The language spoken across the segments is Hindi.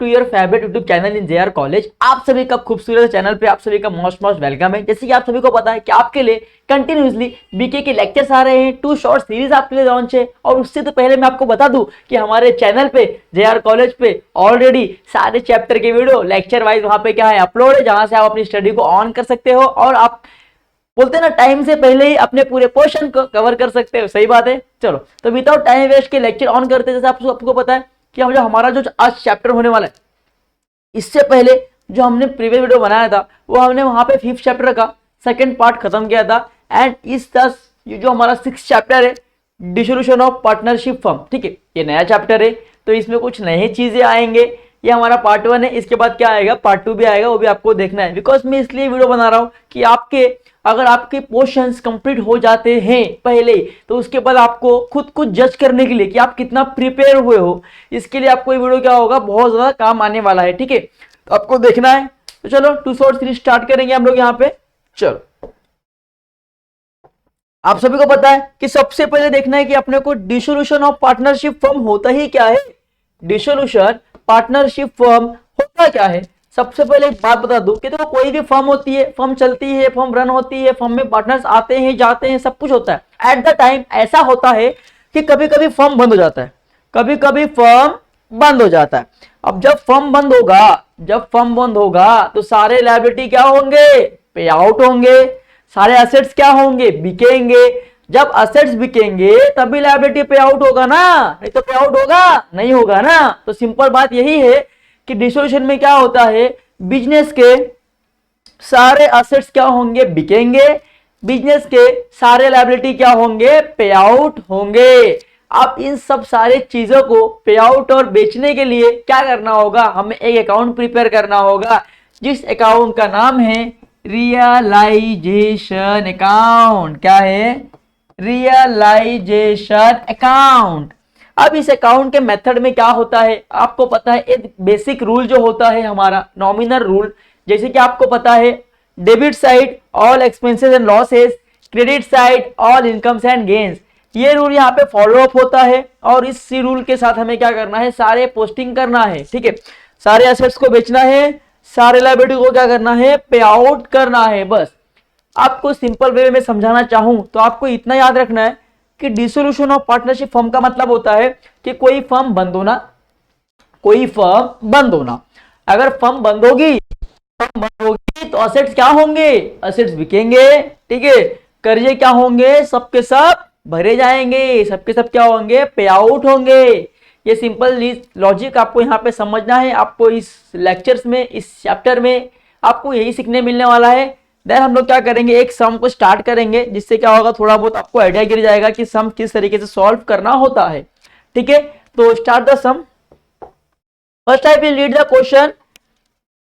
To your favourite YouTube channel in JR college. आप सभी का खूबसूरत चैनल पे आप सभी का मोस्ट वेलकम है। जैसे कि आप सभी को पता है कि आपके लिए कंटिन्यूसली बीके के लेक्चर्स आ रहे हैं, 2 शॉर्ट सीरीज आपके लिए लॉन्च है। और उससे तो पहले मैं आपको बता दूं कि हमारे चैनल पे जेआर कॉलेज पे ऑलरेडी सारे चैप्टर के वीडियो लेक्चर वाइज वहां पे क्या है अपलोड है, जहां से आप अपनी स्टडी को ऑन कर सकते हो और आप बोलते हैं ना टाइम से पहले ही अपने पूरे पोर्शन को कवर कर सकते हो। सही बात है। चलो तो विदाउट टाइम वेस्ट के लेक्चर ऑन करते हैं। जैसे आपको पता है कि हम जो हमारा जो आज चैप्टर होने वाला है, इससे पहले जो हमने प्रीवियस वीडियो बनाया था वो हमने वहां पे 5th चैप्टर का सेकंड पार्ट खत्म किया था। एंड इस ये जो हमारा 6th चैप्टर है डिसोल्यूशन ऑफ पार्टनरशिप फर्म, ठीक है, ये नया चैप्टर है तो इसमें कुछ नई चीजें आएंगे। ये हमारा पार्ट 1 है, इसके बाद क्या आएगा पार्ट 2 भी आएगा, वो भी आपको देखना है। बिकॉज मैं इसलिए वीडियो बना रहा हूँ कि अगर आपके पोर्शंस कंप्लीट हो जाते हैं पहले तो उसके बाद आपको खुद को जज करने के लिए कि आप कितना प्रिपेयर हुए हो, इसके लिए आपको ये वीडियो क्या होगा बहुत ज्यादा काम आने वाला है। ठीक है, तो आपको देखना है। तो चलो 2 शॉर्ट सीरीज स्टार्ट करेंगे हम लोग यहाँ पे। चलो आप सभी को पता है कि सबसे पहले देखना है कि अपने को डिसोल्यूशन ऑफ पार्टनरशिप फर्म होता ही क्या है। डिसोल्यूशन पार्टनरशिप फर्म होता क्या है। सबसे पहले एक बात बता दूं कि देखो कोई भी फर्म होती है, फर्म चलती है, फर्म रन होती है, फर्म में पार्टनर्स आते हैं जाते हैं, सब कुछ होता है। एट द टाइम ऐसा होता है कि कभी कभी फर्म बंद हो जाता है, कभी कभी फर्म बंद हो जाता है। अब जब फर्म बंद होगा तो सारे लायबिलिटी क्या होंगे, पे आउट होंगे। सारे एसेट्स क्या होंगे, बिकेंगे। जब एसेट्स बिकेंगे तभी लायबिलिटी पे आउट होगा ना, नहीं तो पे आउट होगा नहीं होगा ना। तो सिंपल बात यही है कि डिसोल्यूशन में क्या होता है, बिजनेस के सारे एसेट्स क्या होंगे, बिकेंगे। बिजनेस के सारे लायबिलिटी क्या होंगे, पे आउट होंगे। अब इन सब सारे चीजों को पे आउट और बेचने के लिए क्या करना होगा, हमें एक अकाउंट प्रिपेयर करना होगा जिस अकाउंट का नाम है रियलाइजेशन अकाउंट। क्या है, रियलाइजेशन अकाउंट। अब इस अकाउंट के मेथड में क्या होता है आपको पता है, एक बेसिक रूल जो होता है हमारा नॉमिनल रूल। जैसे कि आपको पता है debit side all expenses and losses, credit side all incomes and gains. ये रूल यहाँ पे फॉलो अप होता है और इस रूल के साथ हमें क्या करना है, सारे पोस्टिंग करना है। ठीक है, सारे एसेट्स को बेचना है, सारे लायबिलिटी को क्या करना है, पे आउट करना है। बस आपको सिंपल वे में समझाना चाहूं तो आपको इतना याद रखना है कि डिसोल्यूशन ऑफ पार्टनरशिप फर्म का मतलब होता है कि कोई फर्म बंद होना। अगर फर्म बंद होगी तो एसेट्स क्या होंगे, एसेट्स बिकेंगे। ठीक है, कर्जे क्या होंगे, सबके सब भरे जाएंगे, सबके सब क्या होंगे, पे आउट होंगे। ये सिंपल लॉजिक आपको यहाँ पे समझना है। आपको इस लेक्चर्स में, इस चैप्टर में आपको यही सीखने मिलने वाला है। देन हम लोग क्या करेंगे, एक सम को स्टार्ट करेंगे जिससे क्या होगा, थोड़ा बहुत आपको आइडिया गिर जाएगा कि सम किस तरीके से सॉल्व करना होता है। ठीक है, तो start the sum. First I will read the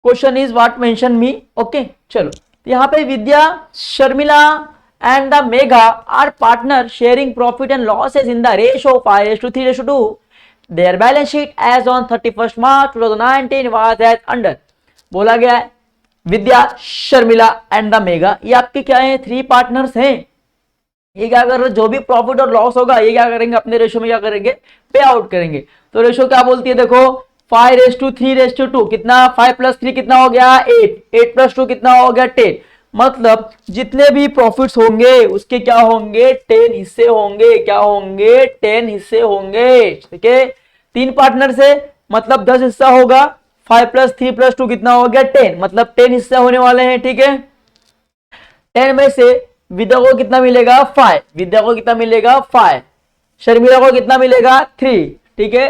question is what mention me. Okay, चलो यहाँ पे Vidya, Sharmila and the Megha are partner sharing profit and losses in the ratio 5:3:2। Their balance sheet as on 31 March 2019 was as under. बोला गया है विद्या, शर्मिला एंड द मेघा, ये आपके क्या है, 3 पार्टनर्स हैं। ये क्या कर रहे, जो भी प्रॉफिट और लॉस होगा ये क्या करेंगे, अपने रेशियो में क्या करेंगे, पे आउट करेंगे। तो रेशियो क्या बोलती है, देखो 5:3:2। कितना, 5 + 3 कितना हो गया, 8। 8 + 2 कितना हो गया, 10। मतलब जितने भी प्रॉफिट्स होंगे उसके क्या होंगे, 10 हिस्से होंगे। क्या होंगे, 10 हिस्से होंगे। ठीक है, 3 पार्टनर से मतलब 10 हिस्सा होगा। 5 + 3 + 2 कितना हो गया, 10। मतलब 10 हिस्से होने वाले हैं। ठीक है, 10 में से विद्या को कितना मिलेगा, 5। विद्या को कितना मिलेगा, 5। शर्मिला को कितना मिलेगा, 3। ठीक है,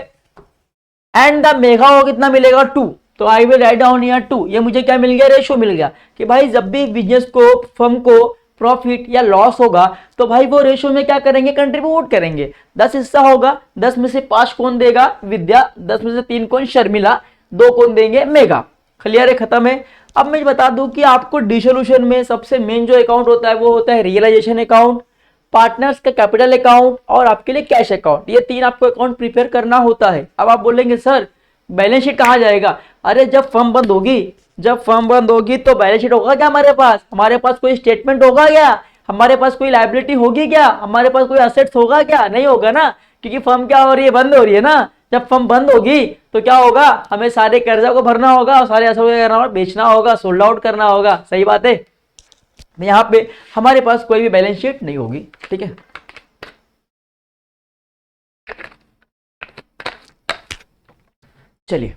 एंड द मेघा को कितना मिलेगा, 2। तो आई विल राइट डाउन हियर 2। ये मुझे क्या मिल गया, रेशियो मिल गया कि भाई जब भी बिजनेस को, फर्म को प्रॉफिट या लॉस होगा तो भाई वो रेशियो में क्या करेंगे, कंट्रीब्यूट करेंगे। 10 हिस्सा होगा, 10 में से 5 कौन देगा, विद्या। 10 में से 3 कौन, शर्मिला। 2 कौन देंगे, मेघा। क्लियर है, खत्म है। अब मैं बता दूं कि आपको डिसोल्यूशन में सबसे मेन जो अकाउंट होता है वो होता है रियलाइजेशन अकाउंट, पार्टनर्स का कैपिटल अकाउंट और आपके लिए कैश अकाउंट। ये 3 आपको अकाउंट प्रिपेयर करना होता है। अब आप बोलेंगे सर बैलेंस शीट कहाँ जाएगा, अरे जब फर्म बंद होगी तो बैलेंस शीट होगा क्या हमारे पास कोई स्टेटमेंट होगा क्या, हमारे पास कोई लायबिलिटी होगी क्या, हमारे पास कोई एसेट्स होगा क्या, नहीं होगा ना, क्योंकि फर्म क्या हो रही है, बंद हो रही है ना। जब फर्म बंद होगी तो क्या होगा, हमें सारे कर्जा को भरना होगा और सारे असर को करना होगा, बेचना होगा, सोल्ड आउट करना होगा। सही बात है। यहाँ पे हमारे पास कोई भी बैलेंस शीट नहीं होगी। ठीक है, चलिए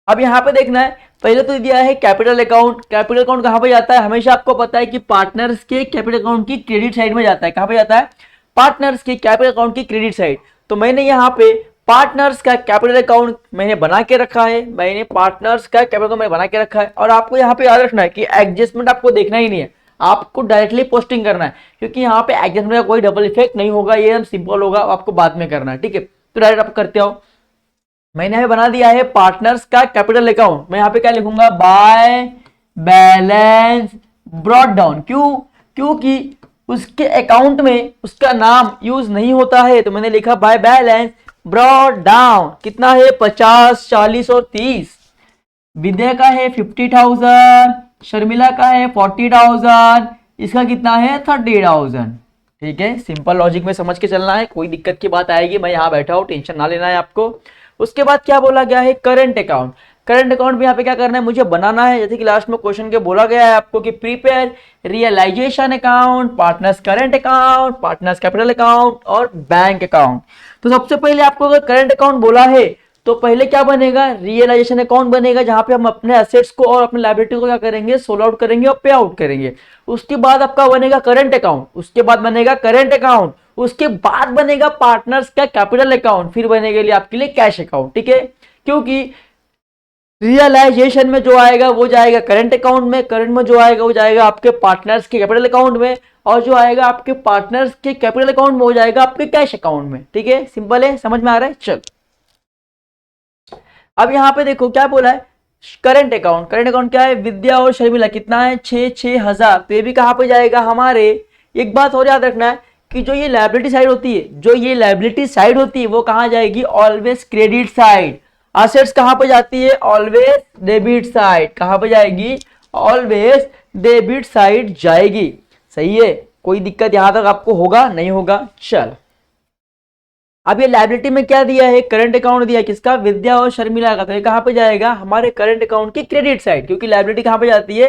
अब यहाँ पे देखना है, पहले तो दिया है कैपिटल अकाउंट। कैपिटल अकाउंट कहाँ पे जाता है, हमेशा आपको पता है कि पार्टनर्स के कैपिटल अकाउंट की क्रेडिट साइड में जाता है। कहाँ पे जाता है, पार्टनर्स के कैपिटल अकाउंट की क्रेडिट साइड। तो मैंने यहाँ पे पार्टनर्स का कैपिटल अकाउंट मैंने बना के रखा है, मैंने पार्टनर्स का कैपिटल अकाउंट मैंने बना के रखा है। और आपको यहाँ पे याद रखना है कि एडजस्टमेंट आपको देखना ही नहीं है, आपको डायरेक्टली पोस्टिंग करना है, क्योंकि यहाँ पे एडजस्टमेंट का कोई डबल इफेक्ट नहीं होगा, ये एकदम सिंपल होगा, आपको बाद में करना है। ठीक है, तो डायरेक्ट आप करते हो। मैंने यहाँ बना दिया है पार्टनर्स का कैपिटल अकाउंट। मैं यहाँ पे क्या लिखूंगा, बाय बैलेंस ब्रॉट डाउन। क्योंकि उसके अकाउंट में उसका नाम यूज नहीं होता है, तो मैंने लिखा बाय बैलेंस ब्रॉट डाउन। कितना है, 50, 40 और 30। विद्या का है 50,000, शर्मिला का है 40,000, इसका कितना है 30,000। ठीक है, सिंपल लॉजिक में समझ के चलना है, कोई दिक्कत की बात आएगी मैं यहाँ बैठा हूँ, टेंशन ना लेना है आपको। उसके बाद क्या बोला गया है, करंट अकाउंट। करंट अकाउंट भी यहाँ पे क्या करना है, मुझे बनाना है, जैसे कि लास्ट में क्वेश्चन के बोला गया है आपको कि prepare realisation account, partners current account, partners capital account और बैंक अकाउंट। तो सबसे पहले आपको अगर करंट अकाउंट बोला है तो पहले क्या बनेगा, रियलाइजेशन अकाउंट बनेगा, जहां पे हम अपने एसेट्स को और अपने लायबिलिटी को क्या करेंगे, सोल्ड आउट करेंगे और पे आउट करेंगे। उसके बाद आपका बनेगा करंट अकाउंट, उसके बाद बनेगा करंट अकाउंट, उसके बाद बनेगा पार्टनर्स का कैपिटल अकाउंट, फिर बनेगा आपके लिए कैश अकाउंट। ठीक है, क्योंकि रियलाइजेशन में जो आएगा वो जाएगा करंट अकाउंट में, करंट में जो आएगा वो जाएगा आपके पार्टनर्स के कैपिटल अकाउंट में, और जो आएगा आपके पार्टनर्स के कैपिटल अकाउंट में वो जाएगा आपके कैश अकाउंट में। ठीक है, सिंपल है, समझ में आ रहा है। चल अब यहाँ पे देखो क्या बोला है, करंट अकाउंट। करंट अकाउंट क्या है, विद्या और शर्मिला कितना है, 6,000। तो ये भी कहाँ पे जाएगा हमारे, एक बात और याद रखना है कि जो ये लायबिलिटी साइड होती है, जो ये लायबिलिटी साइड होती है वो कहाँ जाएगी, ऑलवेज क्रेडिट साइड। असेट्स कहाँ पे जाती है, ऑलवेज डेबिट साइड। कहाँ पे जाएगी, ऑलवेज डेबिट साइड जाएगी। सही है, कोई दिक्कत यहां तक आपको होगा नहीं होगा। चल अब ये लायबिलिटी में क्या दिया है, करंट अकाउंट दिया है, किसका, विद्या और शर्मिला का। तो ये कहां पे जाएगा, हमारे करंट अकाउंट की क्रेडिट साइड, क्योंकि लायबिलिटी कहां पे जाती है,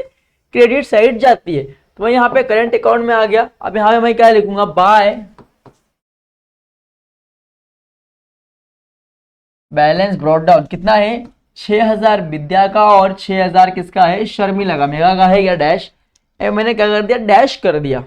क्रेडिट साइड जाती है। तो मैं यहाँ पे करंट अकाउंट में आ गया। अब यहाँ पे मैं क्या लिखूंगा, बाय बैलेंस ब्रॉट डाउन। कितना है, 6,000 विद्या का और 6,000 किसका है, शर्मिला का। मेगा का है या डैश, मैंने क्या कर दिया, डैश कर दिया।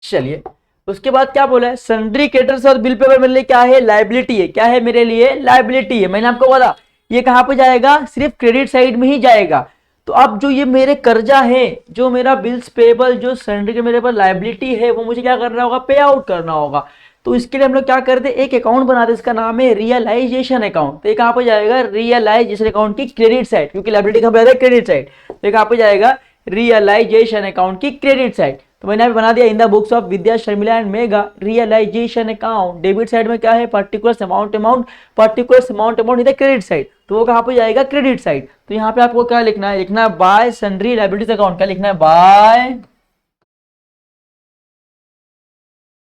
चलिए उसके बाद क्या बोला है, सन्ड्री क्रेडिटर्स और बिल पेपर मेरे लिए क्या है, लायबिलिटी है। क्या है मेरे लिए, लायबिलिटी है। मैंने आपको बोला ये कहां पे जाएगा, सिर्फ क्रेडिट साइड में ही जाएगा। तो अब जो ये मेरे कर्जा है, जो मेरा बिल्स पेबल, जो सन्ड्री के मेरे पर लायबिलिटी है, वो मुझे क्या करना होगा, पे आउट करना होगा। तो इसके लिए हम लोग क्या करते हैं, एक अकाउंट बनाते हैं, इसका नाम है रियलाइजेशन अकाउंट। तो ये कहां पे जाएगा, रियलाइजेशन अकाउंट की क्रेडिट साइड, क्योंकि लायबिलिटी कहां पे जाता है, क्रेडिट साइड। तो ये कहां पे जाएगा, रियलाइजेशन अकाउंट की क्रेडिट साइड। तो मैंने यहाँ बना दिया, in the books of Vidya Sharmila and Mega realisation account. Debit side में क्या है, particular amount in the credit side. तो वो कहां पे जाएगा, क्रेडिट साइड। तो यहाँ पे आपको क्या लिखना है, लिखना है बाय सन्ड्री लायबिलिटीज अकाउंट। क्या लिखना है, बाय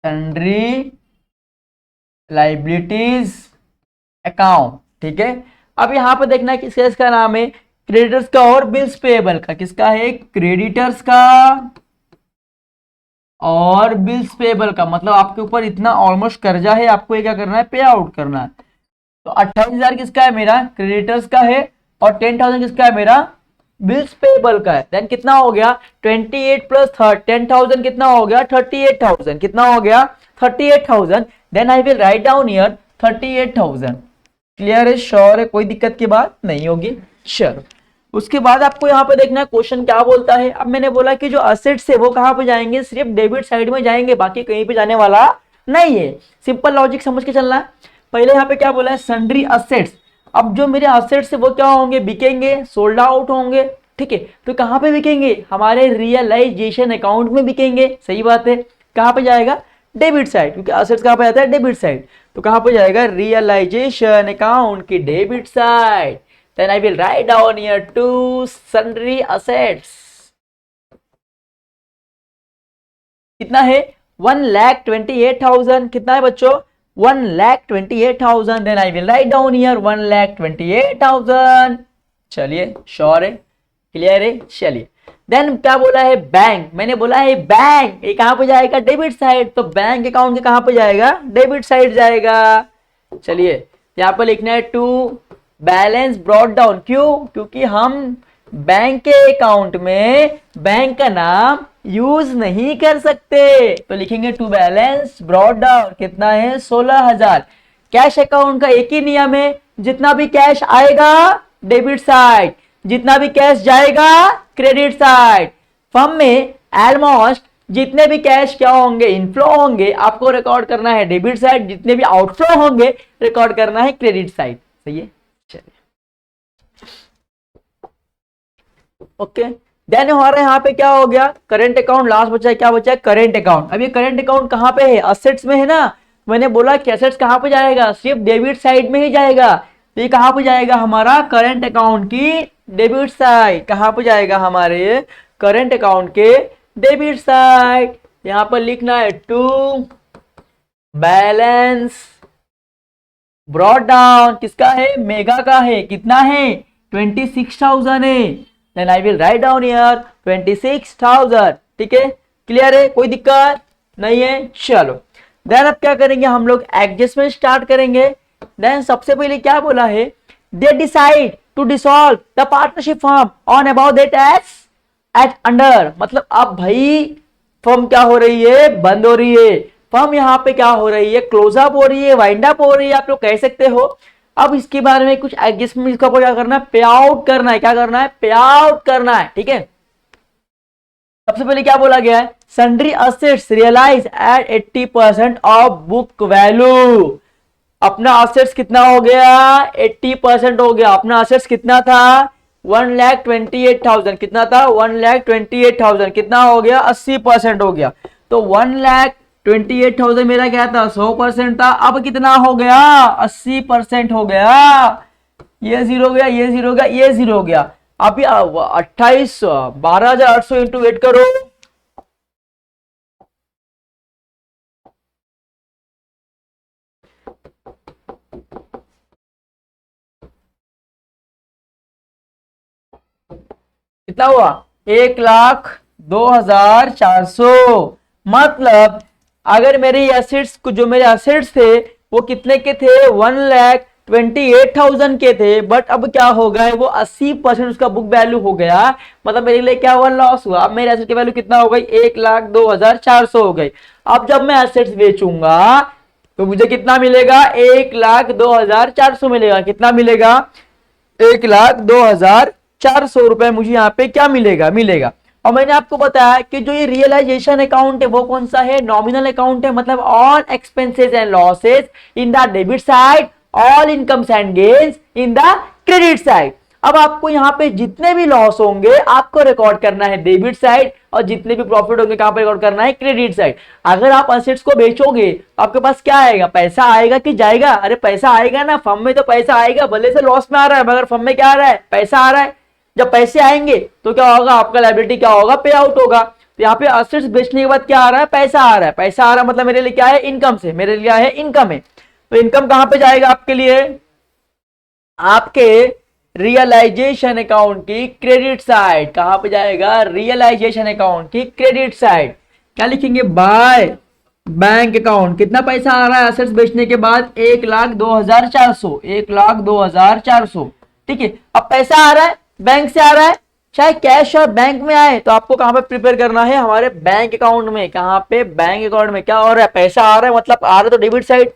सन्ड्री लायबिलिटीज अकाउंट। ठीक है, अब यहाँ पे देखना है किसका, इसका नाम है क्रेडिटर्स का और बिल्स पेएबल का। किसका है, क्रेडिटर्स का और बिल्स पेएबल का। मतलब आपके ऊपर इतना ऑलमोस्ट कर्जा है, आपको ये क्या करना है, पे आउट करना है। तो 28,000 किसका है, मेरा क्रेडिटर्स का है, और 10,000 किसका है, मेरा बिल्स पेएबल का है। देन कितना हो गया, 28 प्लस 10,000 कितना हो गया, 38,000। कितना हो गया, 38,000। Then I will write down here 38,000। Clear है, श्योर है, कोई दिक्कत की बात नहीं होगी। चलो उसके बाद आपको यहाँ पे देखना है क्वेश्चन क्या बोलता है। अब मैंने बोला कि जो असेट्स है वो कहाँ पे जाएंगे, सिर्फ डेबिट साइड में जाएंगे, बाकी कहीं पे जाने वाला नहीं है। सिंपल लॉजिक समझ के चलना है। पहले यहाँ पे क्या बोला है, सन्ड्री असेट्स। अब जो मेरे असेट्स है वो क्या होंगे, बिकेंगे, सोल्ड आउट होंगे। ठीक है, तो कहाँ पे बिकेंगे, हमारे रियलाइजेशन अकाउंट में बिकेंगे। सही बात है, कहाँ पे जाएगा, डेबिट साइड, क्योंकि असेट्स कहाँ पे जाता है, डेबिट साइड। तो कहाँ पे जाएगा, रियलाइजेशन अकाउंट की debit side. Then I will write down here two sundry assets. कितना है, 1,28,000। कितना है बच्चों, 1,28,000, then I will write down here 1,28,000। चलिए, श्योर है, क्लियर है। चलिए, देन क्या बोला है, बैंक, मैंने बोला है बैंक, ये कहां पे जाएगा, डेबिट साइड, तो बैंक अकाउंट के कहां पे जाएगा, डेबिट साइड जाएगा। चलिए, यहां पर लिखना है टू बैलेंस ब्रॉट डाउन, क्यों, क्योंकि हम बैंक के अकाउंट में बैंक का नाम यूज नहीं कर सकते, तो लिखेंगे टू बैलेंस ब्रॉट डाउन, कितना है 16,000। कैश अकाउंट का एक ही नियम है, जितना भी कैश आएगा डेबिट साइड, जितना भी कैश जाएगा क्रेडिट साइड। फर्म में ऑलमोस्ट जितने भी कैश क्या होंगे, इनफ्लो होंगे, आपको रिकॉर्ड करना है डेबिट साइड, जितने भी आउटफ्लो होंगे रिकॉर्ड करना है क्रेडिट साइड। सही है, चलिए, ओके। देन हमारे यहाँ पे क्या हो गया, करंट अकाउंट लास्ट बचा है, क्या बचा है, करंट अकाउंट। अब ये करंट अकाउंट कहाँ पे है, असेट्स में है ना, मैंने बोला कि असेट्स कहाँ पे जाएगा, सिर्फ डेबिट साइड में ही जाएगा, तो ये कहाँ पे जाएगा, हमारा करंट अकाउंट की डेबिट साइड, कहाँ पे जाएगा, हमारे करंट अकाउंट के डेबिट साइड। यहाँ पर लिखना है टू बैलेंस ब्रॉट डाउन, किसका है, मेगा का है, कितना है 26,000 है, then I will write down here 26,000। ठीक है, क्लियर है, कोई दिक्कत नहीं है। चलो, देन अब क्या करेंगे, हम लोग एडजस्टमेंट स्टार्ट करेंगे। देन सबसे पहले क्या बोला है, they decide to dissolve the partnership firm on about that at under, मतलब अब भाई फर्म क्या हो रही है, बंद हो रही है, फर्म यहाँ पे क्या हो रही है, क्लोज अप हो रही है, वाइंड अप हो रही है, आप लोग कह सकते हो। अब इसके बारे में कुछ एडजस्टमेंट का क्या करना है, पे आउट करना है, क्या करना है, पे आउट करना है। ठीक है, सबसे पहले क्या बोला गया है, sundry assets realise at 80% of book value. अपना असेट्स कितना हो गया, 80% हो गया। अपना असेट्स कितना था, 1,28,000, कितना था 1,28,000, कितना हो गया 80% हो गया, तो 1,28,000 मेरा क्या था 100% था, अब कितना हो गया 80% हो गया। ये जीरो हो गया, ये जीरो हो गया, ये जीरो हो गया। अभी 12,800 इंटू 8 करो, कितना हुआ 1,02,400। मतलब अगर मेरे एसेट्स को, जो मेरे एसेट्स थे वो कितने के थे, 1,28,000 के थे, बट अब क्या हो गए, वो 80% उसका बुक वैल्यू हो गया। मतलब मेरे लिए क्या हुआ, लॉस हुआ। अब मेरे एसेट की वैल्यू कितना हो गई, 1,02,400 हो गई। अब जब मैं एसेट्स बेचूंगा तो मुझे कितना मिलेगा, 1,02,400 मिलेगा। कितना मिलेगा, 1,02,400 रुपए मुझे यहाँ पे क्या मिलेगा, मिलेगा। और मैंने आपको बताया कि जो ये रियलाइजेशन अकाउंट है वो कौन सा है, नॉमिनल अकाउंट है, मतलब all expenses and losses in the debit side, all incomes and gains in the credit side. अब आपको यहाँ पे जितने भी लॉस होंगे आपको रिकॉर्ड करना है डेबिट साइड, और जितने भी प्रॉफिट होंगे कहां पे रिकॉर्ड करना है, क्रेडिट साइड। अगर आप असेट्स को बेचोगे तो आपके पास क्या आएगा, पैसा आएगा कि जाएगा, अरे पैसा आएगा ना, फर्म में तो पैसा आएगा, भले से लॉस में आ रहा है मगर फर्म में क्या आ रहा है, पैसा आ रहा है। जब पैसे आएंगे तो क्या होगा, आपका लायबिलिटी क्या होगा, पे आउट होगा। तो यहाँ पे असेट्स बेचने के बाद क्या आ रहा है, पैसा आ रहा है। पैसा आ रहा है मतलब मेरे लिए क्या है, इनकम से, मेरे लिए क्या है, इनकम है। तो इनकम कहां पे जाएगा आपके लिए, आपके रियलाइजेशन अकाउंट की क्रेडिट साइड। कहां पे जाएगा, रियलाइजेशन अकाउंट की क्रेडिट साइड। क्या लिखेंगे, बाय बैंक अकाउंट। कितना पैसा आ रहा है असेट्स बेचने के बाद, 1,02,400, 1,02,400। ठीक है, अब पैसा आ रहा है बैंक से आ रहा है, चाहे कैश और बैंक में आए, तो आपको कहां पे प्रिपेयर करना है, हमारे बैंक अकाउंट में। कहां पे, बैंक अकाउंट में। क्या हो रहा है, पैसा आ रहा है, मतलब आ रहा है तो डेबिट साइड,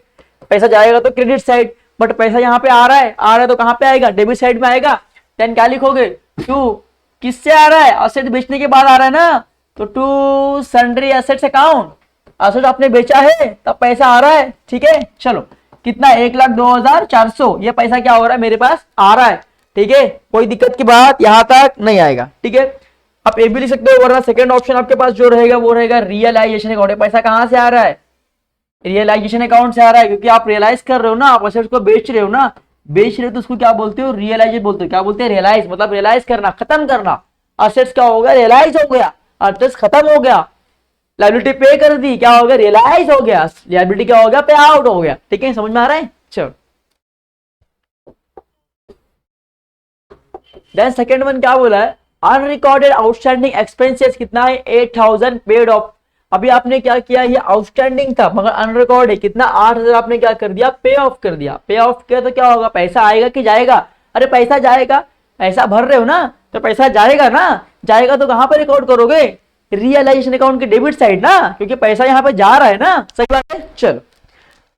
पैसा जाएगा तो क्रेडिट साइड, बट पैसा यहाँ पे आ रहा है, आ रहा है तो कहां पे आएगा, डेबिट साइड में आएगा। देन क्या लिखोगे, टू किससे आ रहा है, असेट बेचने के बाद आ रहा है ना, तो to sundry assets account, asset आपने बेचा है तब पैसा आ रहा है। ठीक है, चलो कितना, 1,02,400, ये पैसा क्या हो रहा है, मेरे पास आ रहा है। ठीक है, कोई दिक्कत की बात यहां तक नहीं आएगा। ठीक है, आप ये भी लिख सकते हो, वरना सेकंड ऑप्शन आपके पास जो रहेगा वो रहेगा रियलाइजेशन अकाउंट। पैसा कहां से आ रहा है, रियलाइजेशन अकाउंट से आ रहा है, क्योंकि आप रियलाइज कर रहे हो ना, आप असेट्स को बेच रहे हो ना, बेच रहे हो तो उसको क्या बोलते हो, रियलाइज बोलते हो। क्या बोलते हैं, रियलाइज, मतलब रियलाइज करना, खत्म करना। असेट्स क्या हो गया, रियलाइज हो गया, असेट्स खत्म हो गया। लायबिलिटी पे कर दी, क्या हो गया, रियलाइज हो गया, लायबिलिटी क्या हो गया, पे आउट हो गया। ठीक है, समझ में आ रहा है। चलो देन सेकंड वन क्या बोला है, अनरिकॉर्डेड आउटस्टैंडिंग एक्सपेंसेस कितना है, 8000 पेड ऑफ। अभी आपने क्या किया, ये आउटस्टैंडिंग था मगर अनरिकॉर्ड है, कितना, 8000 आपने क्या कर दिया, पे ऑफ कर दिया। पे ऑफ किया तो क्या होगा, पैसा आएगा कि जाएगा, अरे पैसा जाएगा, पैसा भर रहे हो ना तो पैसा जाएगा ना, जाएगा तो कहां पर रिकॉर्ड करोगे, रियलाइजेशन अकाउंट की डेबिट साइड ना, क्योंकि पैसा यहाँ पे जा रहा है ना, सही बात है। चलो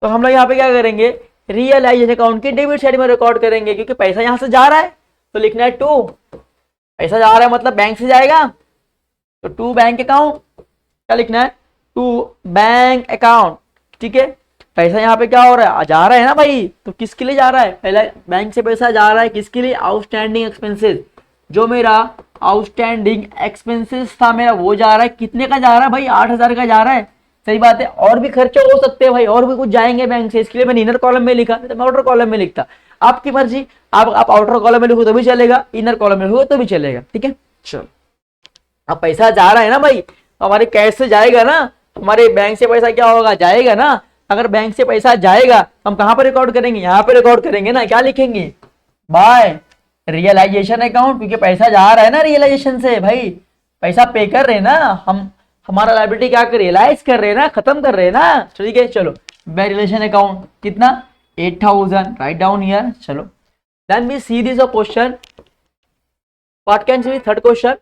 तो हम लोग यहाँ पे क्या करेंगे, रियलाइजेशन अकाउंट की डेबिट साइड में रिकॉर्ड करेंगे, क्योंकि पैसा यहाँ से जा रहा है तो लिखना है टू, पैसा जा रहा है मतलब बैंक से जाएगा तो टू बैंक अकाउंट, क्या लिखना है, टू बैंक अकाउंट। ठीक है, पैसा यहाँ पे क्या हो रहा है, जा रहा है ना भाई, तो किसके लिए जा रहा है, पहले बैंक से पैसा जा रहा है किसके लिए, आउटस्टैंडिंग एक्सपेंसेस, जो मेरा आउटस्टैंडिंग एक्सपेंसेस था मेरा वो जा रहा है, कितने का जा रहा है भाई, 8000 का जा रहा है। सही बात है, और भी खर्चे हो सकते हैं भाई, और भी कुछ जाएंगे बैंक से, इसके लिए मैंने इनर कॉलम में लिखा, तो मैं आउटर कॉलम में लिखता, आपकी मर्जी, आप आउटर कॉलम में लिखो तो भी चलेगा, इनर कॉलम में लिखो तो भी चलेगा। ठीक है, चलो अब पैसा जा रहा है ना भाई, तो हमारे कैश से जाएगा ना, हमारे बैंक से पैसा क्या होगा, जाएगा ना। अगर बैंक से पैसा जाएगा हम कहां पर रिकॉर्ड करेंगे, यहाँ पे रिकॉर्ड करेंगे ना, क्या लिखेंगे, बाय रियलाइजेशन अकाउंट, क्योंकि पैसा जा रहा है ना रियलाइजेशन से, भाई पैसा पे कर रहे हैं ना हम, हमारा लायबिलिटी क्या कर, रियलाइज कर रहे हैं ना, खत्म कर रहे हैं ना। ठीक है, चलो बाय रियलाइजेशन अकाउंट कितना, 8000, राइट डाउन हियर। चलो then we see this question, what can be third question,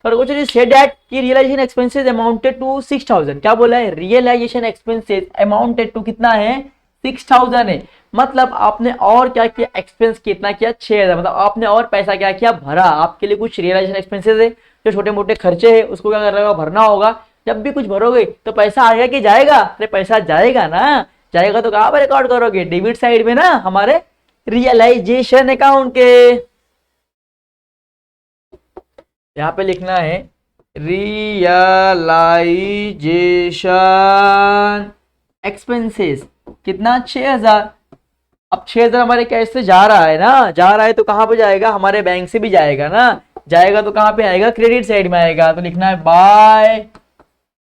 third question is said that कि रियलाइजेशन एक्सपेंसेस अमाउंटेड टू 6000, क्या बोला है, रियलाइजेशन एक्सपेंसेस अमाउंटेड टू कितना है, 6000 है, मतलब आपने और क्या किया, एक्सपेंस कितना किया, 6000, मतलब आपने और पैसा क्या किया, भरा। आपके लिए कुछ रियलाइजेशन एक्सपेंसेस है, जो छोटे मोटे खर्चे है उसको क्या करना होगा, भरना होगा। जब भी कुछ भरोगे तो पैसा आएगा कि जाएगा, अरे पैसा जाएगा ना, जाएगा तो कहां पर रिकॉर्ड करोगे, डेबिट साइड में ना, हमारे रियलाइजेशन अकाउंट के। यहाँ पे लिखना है रियलाइजेशन एक्सपेंसेस कितना, 6000। अब 6000 हमारे कैश से जा रहा है ना, जा रहा है तो कहां पे जाएगा, हमारे बैंक से भी जाएगा ना, जाएगा तो कहां पे आएगा, क्रेडिट साइड में आएगा, तो लिखना है बाय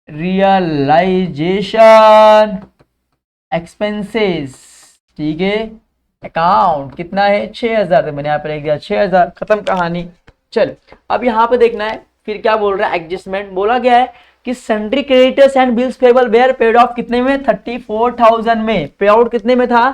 रियलाइजेशन एक्सपेंसेस। ठीक है, अकाउंट कितना है, 6000, तो मैंने यहाँ पे लिख दिया 6000, खत्म कहानी। चल अब यहाँ पे देखना है फिर क्या बोल रहा है, एडजस्टमेंट बोला गया है कि sundry creditors and bills payable were paid off कितने में, 34000 में, पे आउट कितने में था,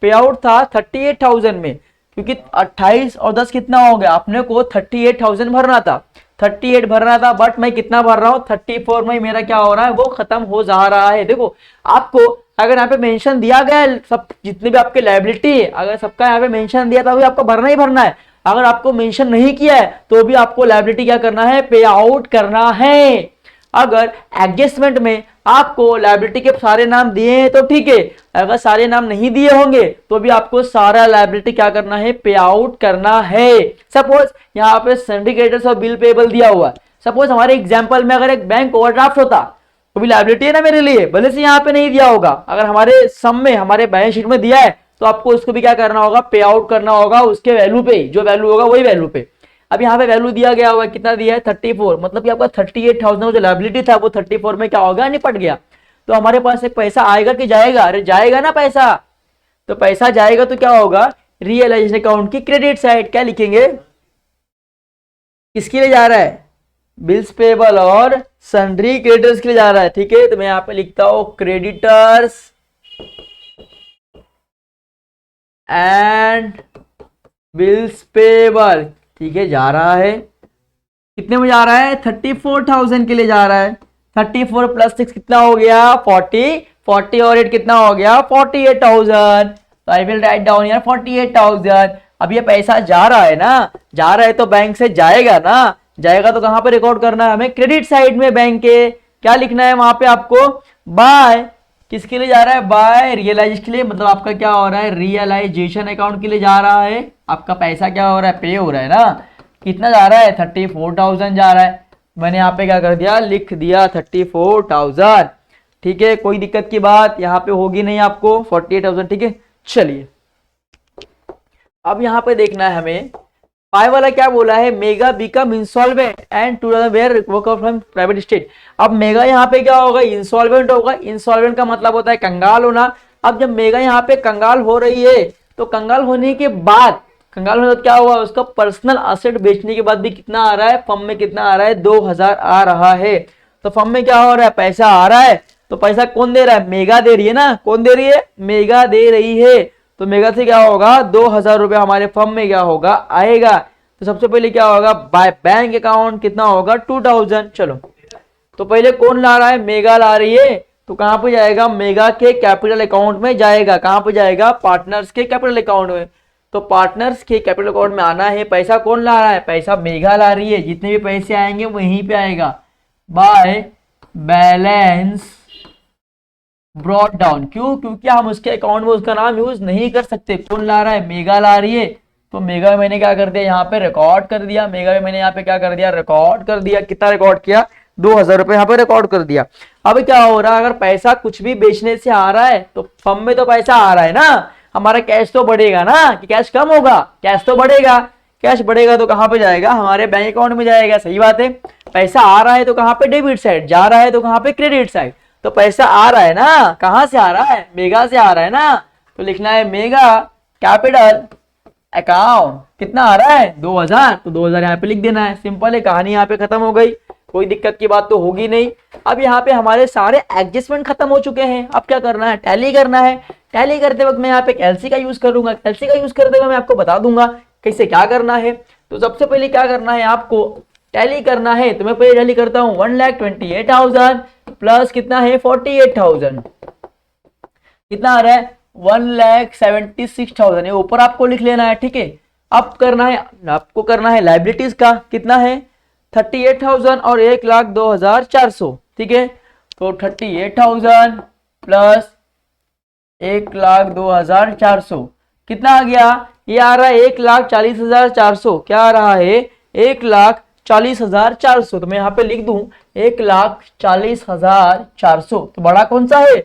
पे आउट था 38000 में, क्योंकि 28 और 10 कितना हो गया, अपने को 38000 भरना था, 38 भरना था, बट मैं कितना भर रहा हूँ, 34 में मेरा क्या हो रहा है, वो खत्म हो जा रहा है। देखो आपको अगर यहाँ पे मेंशन दिया गया है, सब जितने भी आपके लायबिलिटी है, अगर सबका यहाँ पे मेंशन दिया था वही आपको भरना ही भरना है। अगर आपको मेंशन नहीं किया है तो भी आपको लायबिलिटी क्या करना है, पे आउट करना है। अगर एडजस्टमेंट में आपको लायबिलिटी के सारे नाम दिए हैं तो ठीक है, अगर सारे नाम नहीं दिए होंगे तो भी आपको सारा लायबिलिटी क्या करना है, पे आउट करना है। सपोज यहाँ पे सन्ड्री क्रेडिटर्स और बिल पेबल दिया हुआ है, सपोज हमारे एग्जांपल में अगर एक बैंक ओवरड्राफ्ट होता तो भी लायबिलिटी है ना मेरे लिए, भले से यहाँ पे नहीं दिया होगा, अगर हमारे सम में हमारे बैलेंस शीट में दिया है तो आपको उसको भी क्या करना होगा, पे आउट करना होगा उसके वैल्यू पे, जो वैल्यू होगा वही वैल्यू पे। अब यहाँ पे वैल्यू दिया गया हुआ कितना दिया है, 34, मतलब कि आपका 38,000 जो लायबिलिटी था वो 34 में क्या होगा, निपट गया। तो हमारे पास एक पैसा आएगा कि जाएगा, अरे जाएगा ना पैसा, तो पैसा जाएगा तो क्या होगा, रियलाइजेशन अकाउंट की क्रेडिट साइड, क्या लिखेंगे, किसके लिए जा रहा है, बिल्स पेबल और सन्ड्री क्रेडिटर्स के लिए जा रहा है। ठीक है, तो मैं यहाँ पे लिखता हूं क्रेडिटर्स एंड बिल्स पेबल। ठीक है, जा रहा है, कितने में जा रहा है, 34,000 के लिए जा रहा है। 34 प्लस 6 कितना हो गया, 40, 40 और 8 कितना हो गया, 48,000। तो आई विल राइट डाउन यार 48,000। अब ये पैसा जा रहा है ना, जा रहा है तो बैंक से जाएगा ना, जाएगा तो कहां पे रिकॉर्ड करना है हमें, क्रेडिट साइड में बैंक के। क्या लिखना है वहां पे आपको, बाय किसके लिए जा रहा है, बाय रियलाइजेशन के लिए, मतलब आपका क्या हो रहा है, रियलाइजेशन अकाउंट के लिए जा रहा है। आपका पैसा क्या हो रहा है, पे हो रहा है ना, कितना जा रहा है, 34,000 जा रहा है। मैंने यहाँ पे क्या कर दिया, लिख दिया 34,000। ठीक है, कोई दिक्कत की बात यहाँ पे होगी नहीं आपको, 48,000। ठीक है, चलिए अब यहाँ पे देखना है हमें फाइव वाला क्या बोला है, Mega become insolvent and two were recover from private state. अब मेगा यहाँ पे क्या होगा, इंसॉल्वेंट होगा। इंसॉल्वेंट का मतलब होता है कंगाल होना। अब जब मेगा यहाँ पे कंगाल हो रही है तो कंगाल होने के बाद, कंगाल होने के बाद क्या हुआ, उसका पर्सनल असेट बेचने के बाद भी कितना आ रहा है, फर्म में कितना आ रहा है, 2000 आ रहा है। तो फर्म में क्या हो रहा है, पैसा आ रहा है। तो पैसा कौन दे रहा है, मेगा दे रही है ना, कौन दे रही है, मेगा दे रही है। तो मेगा से क्या होगा, 2000 रुपये हमारे फर्म में क्या होगा, आएगा। तो सबसे पहले क्या होगा, बाय बैंक अकाउंट कितना होगा, 2000। चलो, तो पहले कौन ला रहा है, मेगा ला रही है। तो कहां पे जाएगा, मेगा के कैपिटल अकाउंट में जाएगा। कहां पे जाएगा, पार्टनर्स के कैपिटल अकाउंट में। तो पार्टनर्स के कैपिटल अकाउंट में आना है। पैसा कौन ला रहा है, पैसा मेगा ला रही है। जितने भी पैसे आएंगे वहीं पे आएगा, बाय बैलेंस ब्रॉट डाउन। क्यों, क्योंकि हम उसके अकाउंट में उसका नाम यूज नहीं कर सकते। कौन ला रहा है, मेगा ला रही है। तो मेगा में मैंने क्या कर दिया, यहाँ पे रिकॉर्ड कर दिया। मेगा में मैंने यहाँ पे क्या कर दिया, रिकॉर्ड कर दिया। कितना रिकॉर्ड किया, 2000 रुपए यहाँ पे रिकॉर्ड कर दिया। अब क्या हो रहा है, अगर पैसा कुछ भी बेचने से आ रहा है तो फर्म में तो पैसा आ रहा है ना, हमारा कैश तो बढ़ेगा ना, कि कैश कम होगा, कैश तो बढ़ेगा। कैश बढ़ेगा तो कहां पे जाएगा, हमारे बैंक अकाउंट में जाएगा। सही बात है, पैसा आ रहा है तो कहां पे, डेबिट साइड, जा रहा है तो कहां पे, क्रेडिट साइड। तो पैसा आ रहा है ना, कहां से आ रहा है, मेगा से आ रहा है ना। तो लिखना है मेगा कैपिटल अकाउंट कितना आ रहा है, 2000। तो 2000 यहाँ पे लिख देना है। सिंपल है, कहानी यहाँ पे खत्म हो गई, कोई दिक्कत की बात तो होगी नहीं। अब यहाँ पे हमारे सारे एडजस्टमेंट खत्म हो चुके हैं। अब क्या करना है, टैली करना है। टैली करते वक्त मैं यहाँ पे एलसी का यूज करूंगा। एलसी का यूज करते हुए मैं आपको बता दूंगा कैसे क्या करना है। तो सबसे पहले क्या करना है, आपको टैली करना है। तो मैं पहले टैली करता हूँ, 1,28,000 प्लस कितना है, 48,000। कितना आ रहा है, 1,76,000। ये ऊपर आपको लिख लेना है, ठीक है। अब करना है, आपको करना है लाइबिलिटीज का, कितना है, 38,000 और 1,02,400, ठीक है। तो 38,000 प्लस 1,02,400 कितना आ गया, ये आ रहा है 1,40,400। क्या आ रहा है, 1,40,400। तो मैं यहाँ पे लिख दूं 1,40,400। तो बड़ा कौन सा है,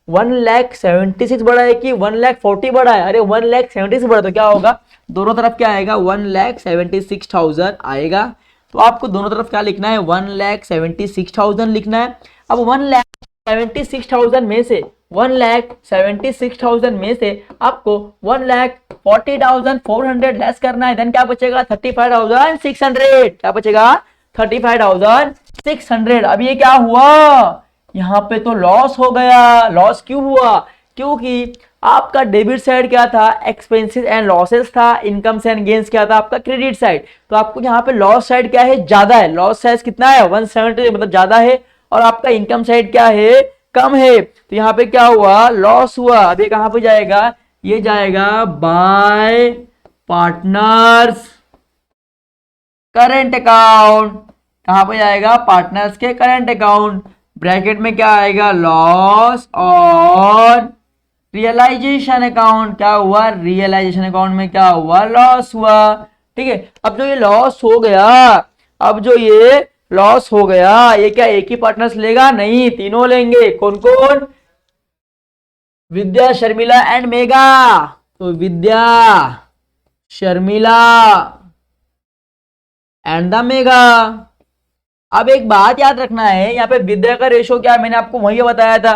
1,76,000 बड़ा है कि 1,40,000 बड़ा है, अरे 1,76,000 बड़ा। तो क्या होगा, दोनों तरफ क्या आएगा, 1,76,000 आएगा। तो आपको दोनों तरफ क्या लिखना है, 1,76,000 लिखना है। अब 1,76,000 में से 1,76,000 में से आपको 1,40,400 लेस करना है। देन क्या बचेगा, 35,600। क्या बचेगा, 35,600। अब ये क्या हुआ, यहाँ पे तो लॉस हो गया। लॉस क्यों हुआ, क्योंकि आपका डेबिट साइड क्या था, एक्सपेंसेस एंड लॉसेस था। इनकम्स एंड गेन्स क्या था, आपका क्रेडिट साइड। तो आपको यहाँ पे लॉस साइड क्या है, ज्यादा है। लॉस साइज कितना है, 170, मतलब ज्यादा है। और आपका इनकम साइड क्या है, कम है। तो यहाँ पे क्या हुआ, लॉस हुआ। अब ये कहां पे जाएगा, ये जाएगा बाय पार्टनर्स करेंट अकाउंट। कहां पे जाएगा, पार्टनर्स के करेंट अकाउंट। ब्रैकेट में क्या आएगा, लॉस और रियलाइजेशन अकाउंट। क्या हुआ, रियलाइजेशन अकाउंट में क्या हुआ, लॉस हुआ, ठीक है। अब जो ये लॉस हो गया, अब जो ये लॉस हो गया, ये क्या एक ही पार्टनर्स लेगा, नहीं, तीनों लेंगे। कौन कौन, विद्या, शर्मिला एंड मेगा। तो विद्या, शर्मिला एंड द मेगा। अब एक बात याद रखना है, यहाँ पे विद्या का रेशो क्या है, मैंने आपको वही बताया था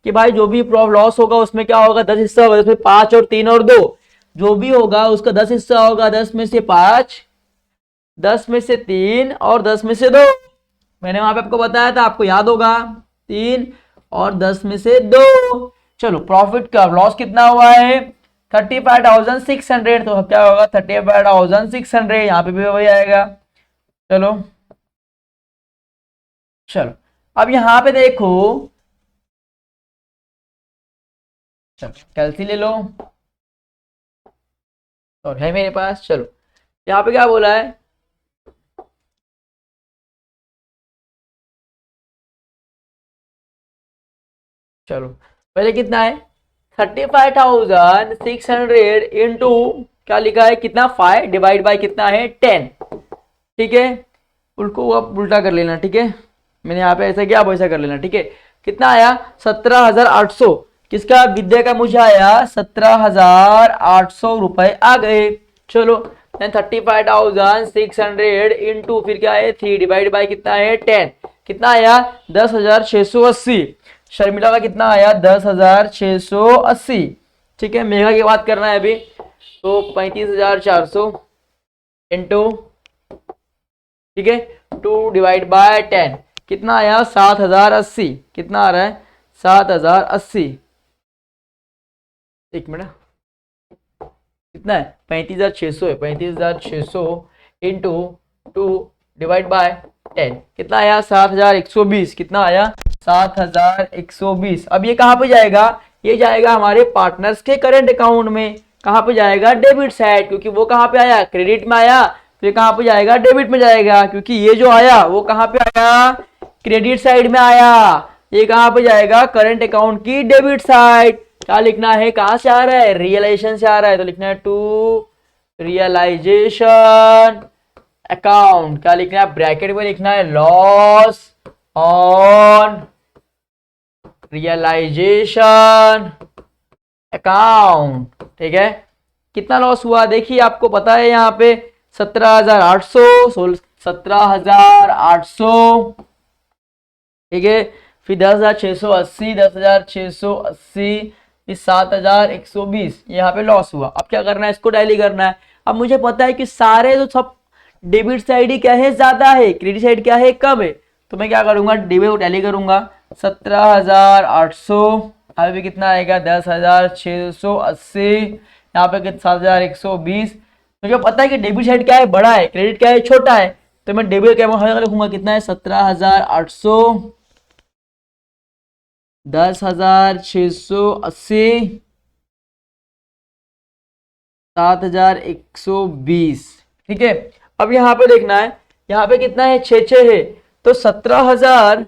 कि भाई जो भी लॉस होगा उसमें क्या होगा, 10 हिस्सा होगा। उसमें 5 और 3 और 2 जो भी होगा उसका 10 हिस्सा होगा। 10 में से 5, 10 में से 3 और 10 में से 2। मैंने वहां पे आपको बताया था, आपको याद होगा, 3 और 10 में से 2। चलो, प्रॉफिट का लॉस कितना हुआ है, 35,600। तो क्या होगा, 35,600। यहाँ पे भी वही आएगा। चलो चलो, अब यहाँ पे देखो, चलो कैलसी ले लो, और है मेरे पास। चलो, यहाँ पे क्या बोला है, चलो पहले कितना है, 35,600 इंटू क्या लिखा है, कितना 5 डिवाइड बाय कितना है 10, ठीक है। उनको अब उल्टा कर लेना, ठीक है। मैंने यहाँ पे ऐसा किया, आप ऐसा कर लेना, ठीक है। कितना आया, 17,800। किसका, विद्या का मुझे आया 17,800 रुपए आ गए। चलो, देन 35,600 इंटू फिर क्या है 3 डिवाइड बाय कितना है 10, कितना आया 10,680। शर्मिला का कितना आया 10,680। ठीक है, मेघा की बात करना है अभी, तो 35,400 इंटू, ठीक है 2 डिवाइड बाय 10, कितना आया 7,080। कितना आ रहा है 7,080। एक मिनट, कितना है 35,600 है, 35,600 इंटू 2 डिवाइड बाय 10, कितना आया 7,120। कितना आया 7,120। अब ये कहाँ पे जाएगा, ये जाएगा हमारे पार्टनर्स के करंट अकाउंट में। कहाँ पे जाएगा डेबिट साइड, क्योंकि वो कहाँ पे आया क्रेडिट में आया, तो ये कहाँ पे जाएगा डेबिट में जाएगा, क्योंकि ये जो आया वो कहाँ पे आया क्रेडिट साइड में आया। ये कहाँ पे जाएगा करंट अकाउंट की डेबिट साइड। क्या लिखना है, कहाँ से आ रहा है रियलाइजेशन से आ रहा है, तो लिखना है टू रियलाइजेशन अकाउंट। क्या लिखना है ब्रैकेट में लिखना है लॉस ऑन रियलाइजेशन अकाउंट। ठीक है, कितना लॉस हुआ देखिए, आपको पता है यहाँ पे 17,800, 17,800। ठीक है, फिर 10,680, 10,680, फिर 7,120, यहाँ पे लॉस हुआ। अब क्या करना है, इसको टैली करना है। अब मुझे पता है कि सारे तो सब डेबिट साइड ही क्या है ज्यादा है, क्रेडिट साइड क्या है कम है, तो मैं क्या करूंगा डेबिट को टैली करूंगा। 17,800, यहाँ पे कितना आएगा 10,680, यहाँ पे 7,120। मुझे पता है कि डेबिट साइड क्या है बड़ा है, क्रेडिट क्या है छोटा है, तो मैं डेबिट क्या लिखूंगा, कितना है 17,800, 10,680, 7,120। ठीक है, अब यहाँ पे देखना है, यहाँ पे कितना है 6 है, तो 17,000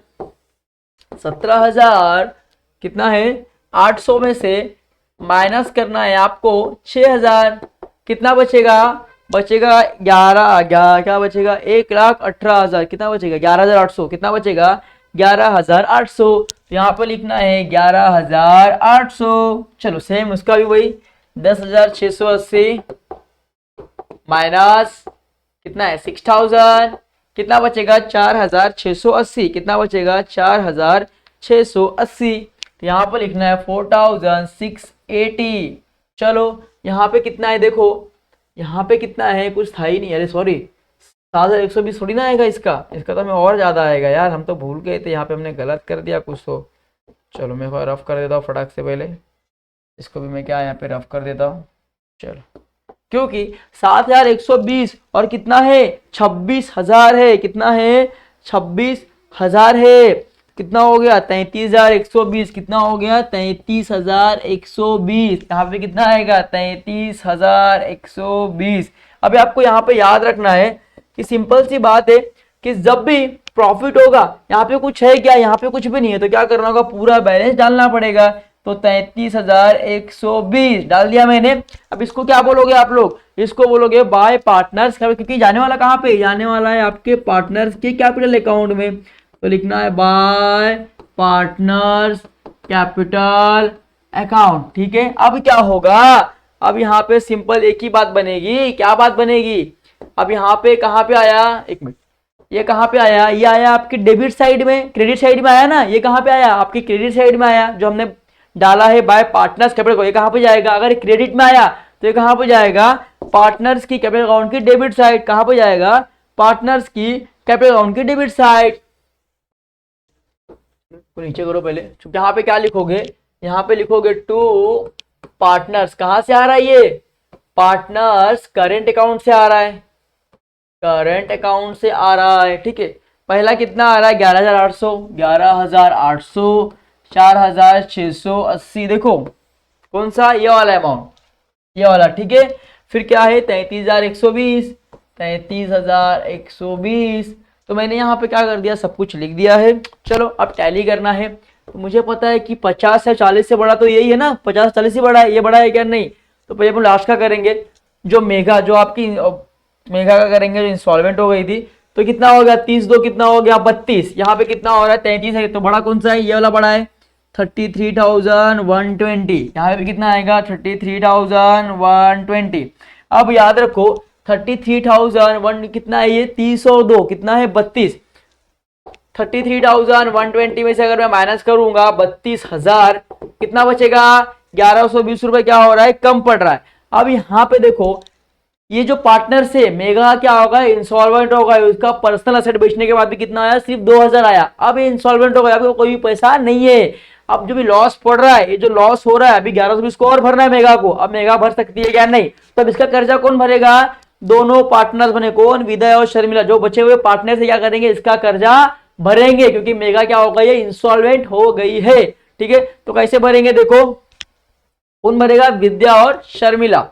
कितना है 800 में से माइनस करना है आपको 6,000। कितना बचेगा, बचेगा 11, क्या बचेगा 1,18,000। कितना बचेगा 11,800। कितना बचेगा 11,800। तो यहाँ पर लिखना है 11,800। चलो सेम उसका भी वही 10,680 माइनस कितना है 6,000, कितना बचेगा 4,680। कितना बचेगा 4,680। तो यहाँ पर लिखना है 4,680। चलो यहाँ पे कितना है देखो, यहाँ पे कितना है कुछ था ही नहीं, अरे सॉरी 7,120 थोड़ी ना आएगा इसका तो हमें और ज्यादा आएगा यार, हम तो भूल गए थे, यहाँ पे हमने गलत कर दिया कुछ। तो चलो मैं रफ कर देता हूँ फटाक से, पहले इसको भी मैं क्या यहाँ पे रफ कर देता हूँ। चलो, क्योंकि 7,120 और कितना है 26,000 है, कितना है 26,000 है, कितना हो गया 33,120। कितना हो गया 33,120। यहाँ पे कितना आएगा 33,120। अभी आपको यहाँ पे याद रखना है कि सिंपल सी बात है कि जब भी प्रॉफिट होगा, यहाँ पे कुछ है क्या, यहाँ पे कुछ भी नहीं है, तो क्या करना होगा पूरा बैलेंस डालना पड़ेगा। तो 33,120 डाल दिया मैंने। अब इसको क्या बोलोगे आप लोग, इसको बोलोगे बाय पार्टनर्स, क्योंकि जाने वाला कहाँ पे, जाने वाला है आपके पार्टनर्स के कैपिटल अकाउंट में। तो लिखना है बाय पार्टनर्स कैपिटल अकाउंट। ठीक है, अब क्या होगा, अब यहाँ पे सिंपल एक ही बात बनेगी। क्या बात बनेगी, अब यहाँ पे कहाँ पे आया, एक मिनट, ये कहाँ पे आया, ये आया आपकी डेबिट साइड में, क्रेडिट साइड में आया ना, ये कहाँ पे आया आपकी क्रेडिट साइड में आया, जो हमने डाला है बाय पार्टनर्स कैपिटल को, ये कहाँ पे जाएगा, अगर क्रेडिट में आया तो ये कहाँ पे जाएगा पार्टनर्स की कैपिटल अकाउंट की डेबिट साइड। कहाँ पे जाएगा पार्टनर्स की कैपिटल अकाउंट की डेबिट साइड। तो नीचे करो पहले, यहाँ पे क्या लिखोगे, यहाँ पे लिखोगे टू पार्टनर्स। कहाँ से आ रहा है ये पार्टनर्स, करंट अकाउंट से आ रहा है, करंट अकाउंट से आ रहा है। ठीक है, पहला कितना आ रहा है 11,800, 11,800, 4,680। देखो कौन सा, ये वाला अमाउंट, ये वाला। ठीक है, फिर क्या है 33,120, 33,120। तो मैंने यहाँ पे क्या कर दिया, सब कुछ लिख दिया है। चलो अब टैली करना है। तो मुझे पता है कि 50 या 40 से बड़ा तो यही है ना, 50-40 से बड़ा है, ये बड़ा है क्या नहीं। तो पहले हम लास्ट का करेंगे, जो मेघा, जो आपकी मेघा का करेंगे, जो इंस्टॉलमेंट हो गई थी। तो कितना हो गया 30 कितना हो गया 32, यहाँ पे कितना हो रहा है 33 है, तो बड़ा कौन सा है, ये वाला बड़ा है 33,120। यहाँ पे कितना आएगा 33,120। अब याद रखो 33,000 कितना है ये 302, कितना है 32। 33,120 में से अगर मैं माइनस करूंगा 32,000, कितना बचेगा 1120 रुपए क्या हो रहा है, कम पड़ रहा है। अब यहाँ पे देखो ये जो पार्टनर से मेगा क्या होगा, इंसॉल्वेंट होगा, उसका पर्सनल असेट बेचने के बाद भी कितना आया, सिर्फ 2,000 आया। अब ये इंसॉल्वेंट हो गया, अभी कोई भी पैसा नहीं है। अब जो भी लॉस पड़ रहा है, ये जो लॉस हो रहा है अभी 1120 को और भरना है मेगा को। अब मेगा भर सकती है क्या, नहीं। तो अब इसका कर्जा कौन भरेगा, दोनों पार्टनर्स बने, कौन, विदय और शर्मिला, जो बचे हुए पार्टनर से क्या करेंगे, इसका कर्जा भरेंगे, क्योंकि मेगा क्या हो गई है, इंसॉल्वेंट हो गई है। ठीक है, तो कैसे भरेंगे, देखो कौन भरेगा, विद्या और शर्मिला।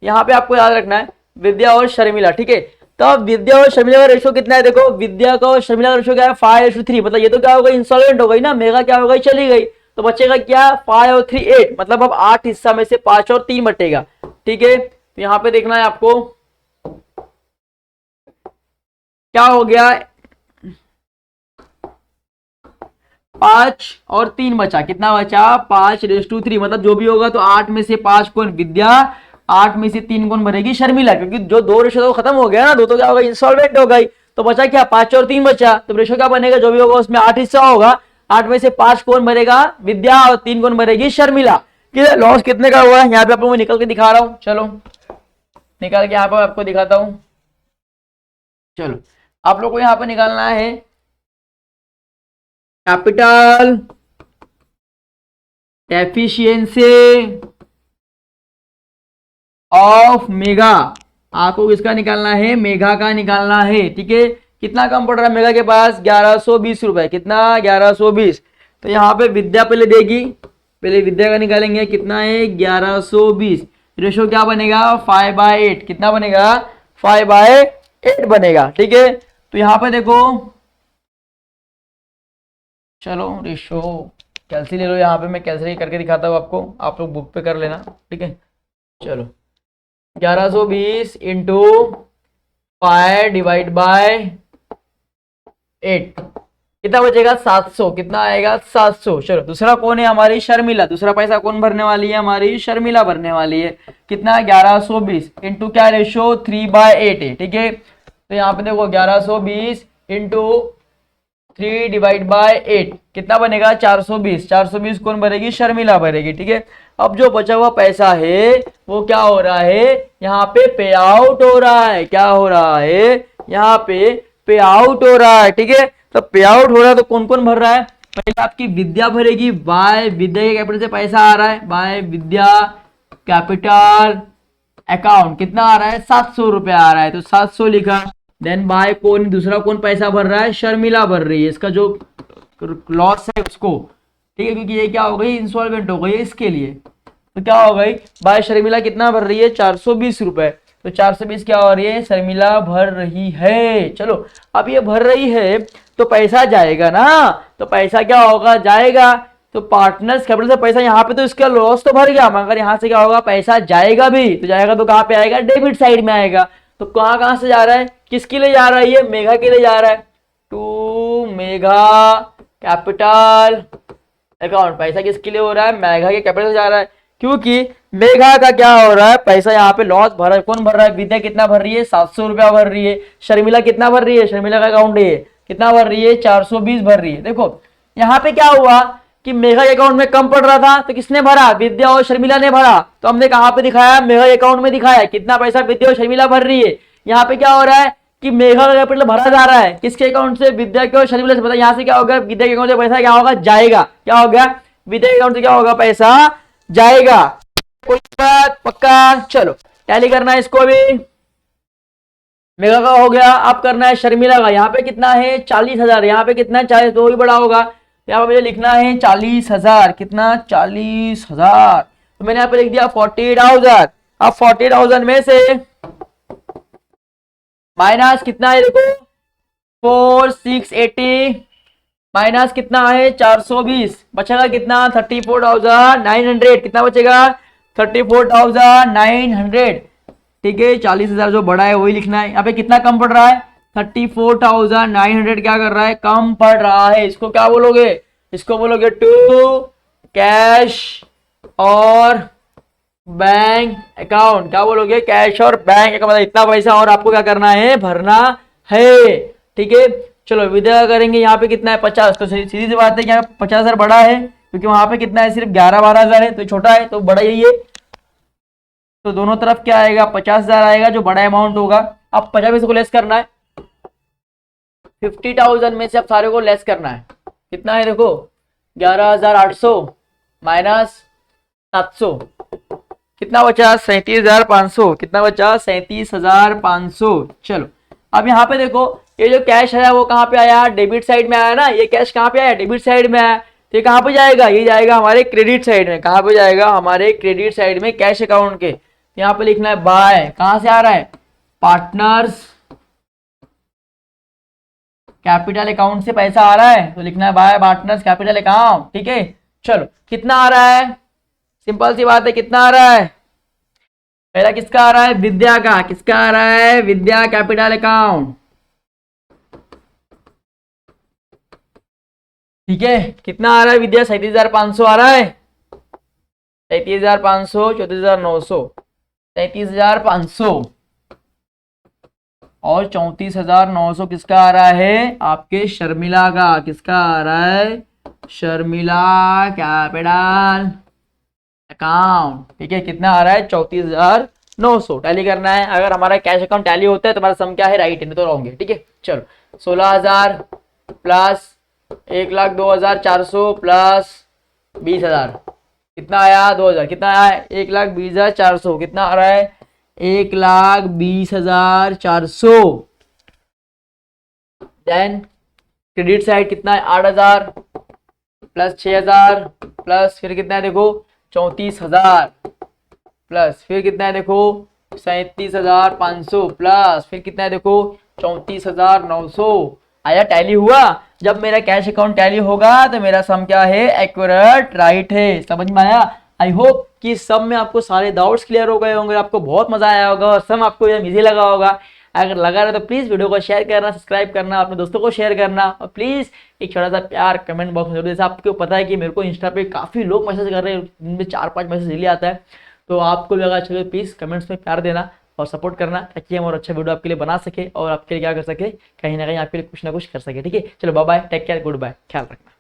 यहाँ पे आपको याद रखना है विद्या और शर्मिला। ठीक है, तो अब विद्या और शर्मिला का रेशो कितना है, देखो विद्या का और शर्मिला का रेशो क्या है 5:3। मतलब ये तो क्या हो गई, इंसॉल्वेंट हो गई ना, मेगा क्या हो गई, चली गई। तो बचेगा क्या 5 और 3 8, मतलब अब 8 हिस्सा में से 5 और 3 बटेगा। ठीक है, तो यहाँ पे देखना है आपको क्या हो गया, 5 और 3 बचा, कितना बचा 5:3। मतलब जो भी होगा तो 8 में से 5 कौन, विद्या, 8 में से 3 कौन भरेगी, शर्मिला, क्योंकि जो 2 रेशो तो खत्म हो गया ना, 2 तो क्या हो गई, इंसॉल्वेंट हो गई। तो बचा क्या 5 और 3 बचा, तो रेशो क्या बनेगा, जो भी होगा उसमें 8 हिस्सा होगा, 8 में से 5 कौन भरेगा, विद्या, और 3 कौन भरेगी, शर्मिला। लॉस कितने का हुआ है, यहाँ पे आप लोगों को निकल के दिखा रहा हूं, चलो निकाल के यहाँ पे आपको दिखाता हूं। चलो आप लोग को यहाँ पे निकालना है कैपिटल एफिशिएंसी ऑफ मेगा। आपको किसका निकालना है, मेगा का निकालना है। ठीक है, कितना कम पड़ रहा है मेगा के पास, 1120 रुपए, कितना 1120। तो यहाँ पे विद्या पहले देगी, पहले विद्या का निकालेंगे, कितना है 1120। रेशो क्या बनेगा 5/8, कितना बनेगा 5/8 बनेगा। ठीक है, तो यहाँ पे देखो, चलो रेशो कैलसी ले लो, यहाँ पे मैं कैलसी करके दिखाता हूँ आपको, आप लोग बुक पे कर लेना। ठीक है, चलो 1120 इंटू 5 डिवाइड बाय 8, कितना बचेगा 700, कितना आएगा 700। चलो दूसरा कौन है, हमारी शर्मिला, दूसरा पैसा कौन भरने वाली है, हमारी शर्मिला भरने वाली है। कितना 1120 इंटू क्या रेशो 3/8 है। ठीक है, तो यहाँ पे देखो 1120 इंटू 3 डिवाइड बाय 8, कितना बनेगा 420। 420 कौन भरेगी, शर्मिला भरेगी। ठीक है, अब जो बचा हुआ पैसा है वो क्या हो रहा है, यहाँ पे पे आउट हो रहा है, क्या हो रहा है, यहाँ पे पे आउट हो रहा है। ठीक है, तो पे आउट हो रहा है तो कौन कौन भर रहा है, पहले आपकी विद्या भरेगी, बाय विद्या के कैपिटल से पैसा आ रहा है, बाय विद्या कैपिटल अकाउंट कितना आ रहा है 700 रुपया आ रहा है, तो 700 लिखा। देन बाय कौन, दूसरा कौन पैसा भर रहा है, शर्मिला भर रही है, इसका जो लॉस है उसको। ठीक है, क्योंकि ये क्या हो गई, इंसॉल्वेंट हो गई है, इसके लिए तो क्या हो गई, बाय शर्मिला कितना भर रही है 420 रुपए। तो 420 क्या हो रही है, शर्मिला भर रही है। चलो अब ये भर रही है तो पैसा जाएगा ना, तो पैसा क्या होगा, जाएगा। तो पार्टनर्स कैपिटल से पैसा, यहाँ पे तो इसका लॉस तो भर गया, मगर यहाँ से क्या होगा, पैसा जाएगा भी। तो जाएगा तो कहाँ पे आएगा, डेबिट साइड में आएगा। तो कहाँ से जा रहा है, किसके लिए जा रहा है, ये मेगा के लिए जा रहा है, टू मेगा कैपिटल अकाउंट। पैसा किसके लिए हो रहा है, मेगा के कैपिटल से जा रहा है, क्योंकि मेगा का क्या हो रहा है, पैसा यहाँ पे लॉस भर, कौन भर रहा है, विद्या कितना भर रही है 700 रुपया भर रही है, शर्मिला कितना भर रही है, शर्मिला का अकाउंट है कितना भर रही है 420 भर रही है। देखो यहाँ पे क्या हुआ कि मेगा के अकाउंट में कम पड़ रहा था, तो किसने भरा, विद्या और शर्मिला ने भरा। तो हमने कहाँ पे दिखाया, मेगा के अकाउंट में दिखाया, कितना पैसा विद्या और शर्मिला भर रही है। यहाँ पे क्या हो रहा है कि मेगा का कैपिटल भरा जा रहा है, किसके अकाउंट से, विद्या के और शर्मिला से। पता यहाँ से क्या होगा, विद्या के अकाउंट से पैसा क्या होगा, जाएगा। क्या हो गया, विद्या के अकाउंट से क्या होगा, पैसा जाएगा। कोई बात पक्का, चलो टैली करना है इसको भी। मेगा का हो गया, अब करना है शर्मिला का। यहाँ पे कितना है 40,000, यहाँ पे कितना है 40, तो ही बड़ा होगा। यहाँ पे मुझे लिखना है 40,000, कितना 40,000, तो मैंने यहाँ पे लिख दिया 40,000। अब 40,000 में से माइनस कितना है, देखो 4,680 माइनस कितना है 420, बचेगा कितना 34,900, कितना बचेगा 34,900। ठीक है, 40,000 जो बड़ा है वही लिखना है। यहाँ पे कितना कम पड़ रहा है, 34,900 क्या कर रहा है, कम पड़ रहा है। इसको क्या बोलोगे, इसको बोलोगे टू कैश और बैंक अकाउंट, क्या बोलोगे, कैश और बैंक अकाउंट, मतलब इतना पैसा और आपको क्या करना है, भरना है। ठीक है, चलो विदा करेंगे। यहाँ पे कितना है, 50, तो सीधी सी बात है कि यहाँ 50,000 बड़ा है, क्योंकि वहां पे कितना है, सिर्फ 11-12,000 है, तो छोटा है, तो बड़ा यही है। तो दोनों तरफ क्या आएगा, 50,000 आएगा, जो बड़ा अमाउंट होगा। अब 50 को लेस करना है, 50,000 में से अब सारे को लेस करना है। कितना है देखो, 11,800 माइनस 700, कितना बचा, 37,500। कितना बचा, 37,500। चलो अब यहाँ पे देखो, ये जो कैश है वो कहाँ पे आया, डेबिट साइड में आया ना, ये कैश कहाँ पे आया, डेबिट साइड में आया। तो ये कहाँ पे जाएगा, ये जाएगा हमारे क्रेडिट साइड में। कहाँ पे जाएगा, हमारे क्रेडिट साइड में, कैश अकाउंट के। यहाँ पे लिखना है बाय, कहाँ से आ रहा है, पार्टनर्स कैपिटल अकाउंट से पैसा आ रहा है, तो लिखना है बाय पार्टनर्स कैपिटल अकाउंट। ठीक है, चलो कितना आ रहा है, सिंपल सी बात है, कितना आ रहा है, पहला किसका आ रहा है, विद्या का। किसका आ रहा है, विद्या कैपिटल अकाउंट। ठीक है, कितना आ रहा है विद्या, 37,500 आ रहा है, 37,500, 34,900, 37,500 और 34,900 किसका आ रहा है, आपके शर्मिला का। किसका आ रहा है, शर्मिला कैपिटल अकाउंट। ठीक है, कितना आ रहा है, 34,900। टैली करना है, अगर हमारा कैश अकाउंट टैली होता है तो हमारा सम क्या है, राइट है, नहीं तो रॉन्ग है। ठीक है, चलो 16,000 प्लस 1,02,400 प्लस 20,000, कितना आया, 2,000। कितना आया, 1,20,400। कितना आ रहा है, 1,20,400। देन क्रेडिट साइड कितना है, 8,000 प्लस 6,000 प्लस फिर कितना है देखो, 34,000 प्लस फिर कितना है देखो, 37,500 प्लस फिर कितना है देखो, 34,900। आया, टैली हुआ। जब मेरा कैश अकाउंट टैली होगा तो मेरा सम क्या है, एक्यूरेट, राइट है। समझ में आया। आई होप कि सब में आपको सारे डाउट्स क्लियर हो गए होंगे, आपको बहुत मजा आया होगा और सम आपको एकदम इजी लगा होगा। अगर लगा रहा तो प्लीज वीडियो को शेयर करना, सब्सक्राइब करना, अपने दोस्तों को शेयर करना, और प्लीज एक छोटा सा प्यार कमेंट बॉक्स में जरूर। जैसे आपको पता है कि मेरे को इंस्टा पे काफी लोग मैसेज कर रहे हैं, जिनमें 4-5 मैसेज डेली आता है, तो आपको भी अगर अच्छा लगे प्लीज कमेंट्स में प्यार देना और सपोर्ट करना, ताकि हम और अच्छा वीडियो आपके लिए बना सके और आपके लिए क्या कर सके, कहीं ना कहीं आपके लिए कुछ ना कुछ कर सके। ठीक है, चलो bye bye, take care, goodbye, ख्याल रखना।